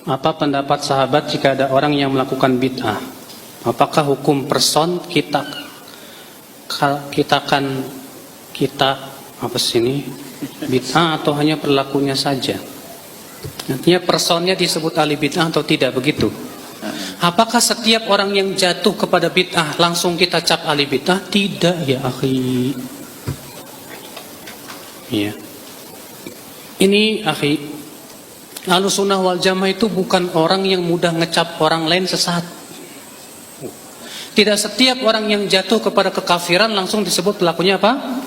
Apa pendapat sahabat jika ada orang yang melakukan bid'ah? Apakah hukum person kita apa sini bid'ah atau hanya perilakunya saja? Artinya personnya disebut ahli bid'ah atau tidak begitu? Apakah setiap orang yang jatuh kepada bid'ah langsung kita cap ahli bid'ah? Tidak ya akhi. Ya. Ini akhi, Ahlussunnah wal Jamaah itu bukan orang yang mudah ngecap orang lain sesat. Tidak setiap orang yang jatuh kepada kekafiran langsung disebut pelakunya apa?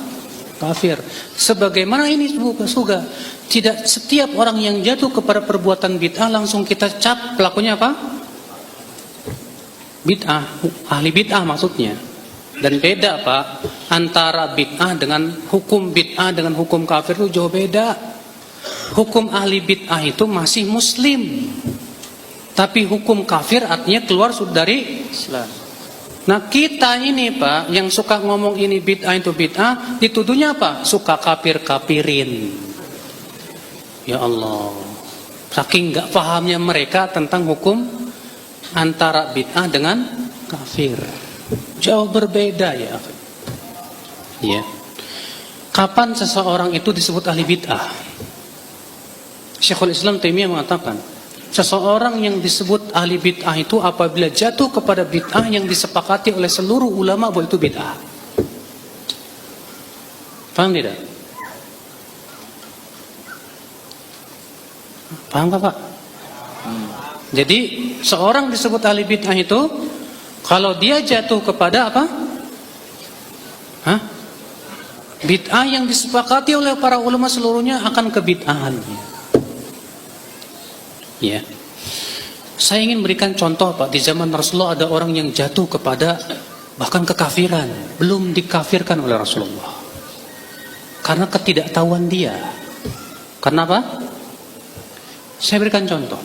Kafir. Sebagaimana ini juga tidak setiap orang yang jatuh kepada perbuatan bid'ah langsung kita cap pelakunya apa? Bid'ah, ahli bid'ah maksudnya. Dan beda Pak, antara bid'ah dengan hukum bid'ah dengan hukum kafir itu jauh beda. Hukum ahli bid'ah itu masih muslim, tapi hukum kafir artinya keluar dari Islam. Nah kita ini Pak, yang suka ngomong ini bid'ah itu bid'ah, dituduhnya apa? Suka kafir-kafirin. Ya Allah, saking gak pahamnya mereka tentang hukum antara bid'ah dengan kafir. Jauh berbeda ya. Ya. Kapan seseorang itu disebut ahli bid'ah? Syekhul Islam Taimiyah mengatakan, seseorang yang disebut ahli bid'ah itu apabila jatuh kepada bid'ah yang disepakati oleh seluruh ulama bahwa itu bid'ah. Paham tidak? Paham gak Pak? Jadi seorang disebut ahli bid'ah itu kalau dia jatuh kepada apa? Bid'ah yang disepakati oleh para ulama seluruhnya akan kebid'ahannya. Ya. Saya ingin berikan contoh Pak, di zaman Rasulullah ada orang yang jatuh kepada bahkan kekafiran, belum dikafirkan oleh Rasulullah. Karena ketidaktahuan dia. Karena apa? Saya berikan contoh.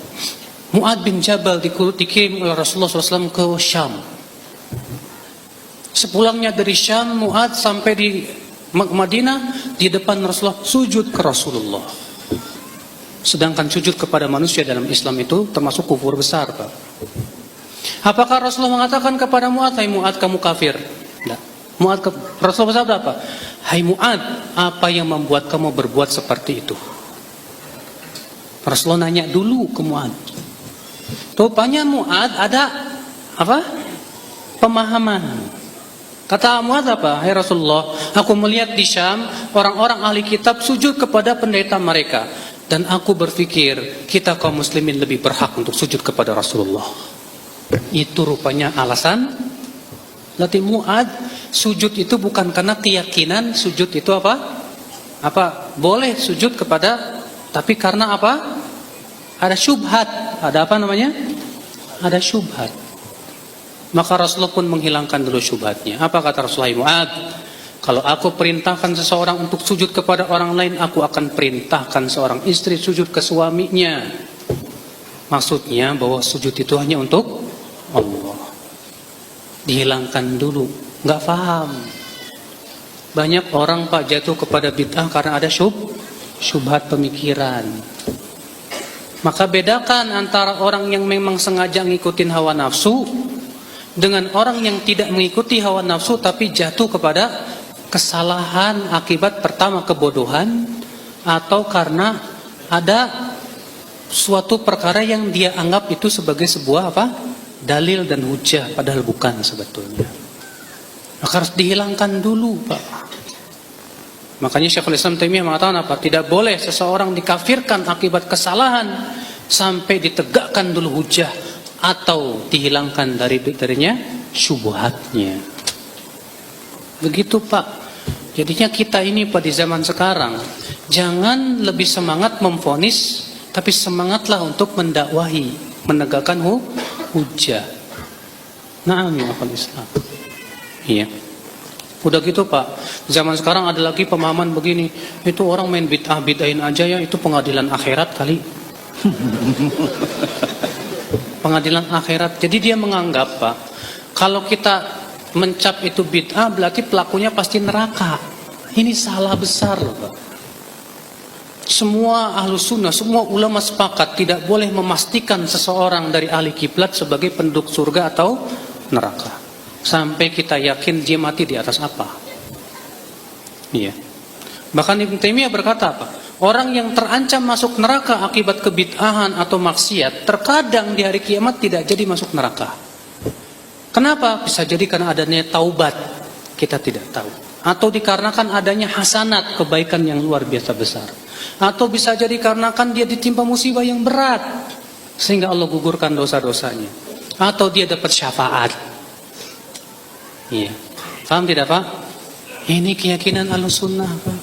Mu'ad bin Jabal dikirim oleh Rasulullah SAW ke Syam. Sepulangnya dari Syam, Mu'ad sampai di Madinah, di depan Rasulullah sujud ke Rasulullah. Sedangkan sujud kepada manusia dalam Islam itu termasuk kufur besar Pak. Apakah Rasulullah mengatakan kepada Mu'ad, hai Mu'ad kamu kafir? Tidak. Rasulullah bersabda apa? Hai Mu'ad, apa yang membuat kamu berbuat seperti itu? Rasulullah nanya dulu ke Mu'ad. Rupanya Mu'ad ada apa? Pemahaman. Kata Mu'ad apa? Hai Rasulullah, aku melihat di Syam orang-orang ahli kitab sujud kepada pendeta mereka. Dan aku berpikir kita kaum muslimin lebih berhak untuk sujud kepada Rasulullah. Itu rupanya alasan. Berarti Mu'ad sujud itu bukan karena keyakinan sujud itu apa? Boleh sujud kepada, tapi karena apa? Ada syubhat. Ada apa namanya? Ada syubhat. Maka Rasulullah pun menghilangkan dulu syubhatnya. Apa kata Rasulullah? Mu'ad, kalau aku perintahkan seseorang untuk sujud kepada orang lain, aku akan perintahkan seorang istri sujud ke suaminya. Maksudnya bahwa sujud itu hanya untuk Allah. Dihilangkan dulu. Gak paham. Banyak orang Pak jatuh kepada bid'ah karena ada syubhat pemikiran. Maka bedakan antara orang yang memang sengaja ngikutin hawa nafsu dengan orang yang tidak mengikuti hawa nafsu tapi jatuh kepada kesalahan akibat pertama kebodohan atau karena ada suatu perkara yang dia anggap itu sebagai sebuah apa? Dalil dan hujah, padahal bukan sebetulnya. Maka harus dihilangkan dulu Pak. Makanya Syekhul Islam Taimiyah mengatakan apa? Tidak boleh seseorang dikafirkan akibat kesalahan sampai ditegakkan dulu hujah atau dihilangkan darinya syubhatnya. Begitu Pak. Jadinya kita ini Pak di zaman sekarang jangan lebih semangat memvonis, tapi semangatlah untuk mendakwahi, menegakkan hujah. Naam ya akhwal Islam. Iya. Udah gitu Pak, zaman sekarang ada lagi pemahaman begini, itu orang main bid'ahin aja ya, itu pengadilan akhirat kali. Pengadilan akhirat. Jadi dia menganggap Pak, kalau kita mencap itu bid'ah berarti pelakunya pasti neraka. Ini salah besar loh Pak. semua ahlu sunnah, semua ulama sepakat tidak boleh memastikan seseorang dari ahli kiblat sebagai penduduk surga atau neraka sampai kita yakin dia mati di atas apa. Iya. Bahkan Ibnu Taimiyah berkata apa? Orang yang terancam masuk neraka akibat kebid'ahan atau maksiat terkadang di hari kiamat tidak jadi masuk neraka. Kenapa? Bisa jadi karena adanya taubat, kita tidak tahu. Atau dikarenakan adanya hasanat, kebaikan yang luar biasa besar. Atau bisa jadi karena kan dia ditimpa musibah yang berat sehingga Allah gugurkan dosa-dosanya. Atau dia dapat syafaat. Iya. Paham tidak Pak? Ini keyakinan Ahlussunnah Pak.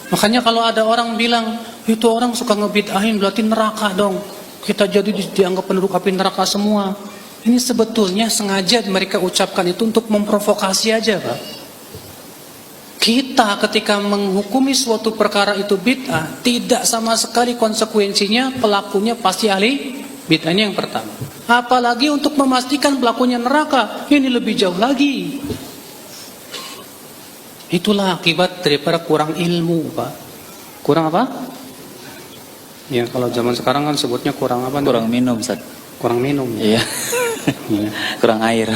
Makanya kalau ada orang bilang itu orang suka ngebid'ahin berarti neraka dong. Kita jadi dianggap penduduk api neraka semua. Ini sebetulnya sengaja mereka ucapkan itu untuk memprovokasi aja Pak. Kita ketika menghukumi suatu perkara itu bid'ah, tidak sama sekali konsekuensinya pelakunya pasti ahli bid'ah. Ini yang pertama. Apalagi untuk memastikan pelakunya neraka, ini lebih jauh lagi. Itulah akibat daripada kurang ilmu Pak. Kurang apa? Ya kalau zaman sekarang kan sebutnya kurang apa? Kurang minum Ustaz. Kurang minum. Iya. Iya. Kurang air.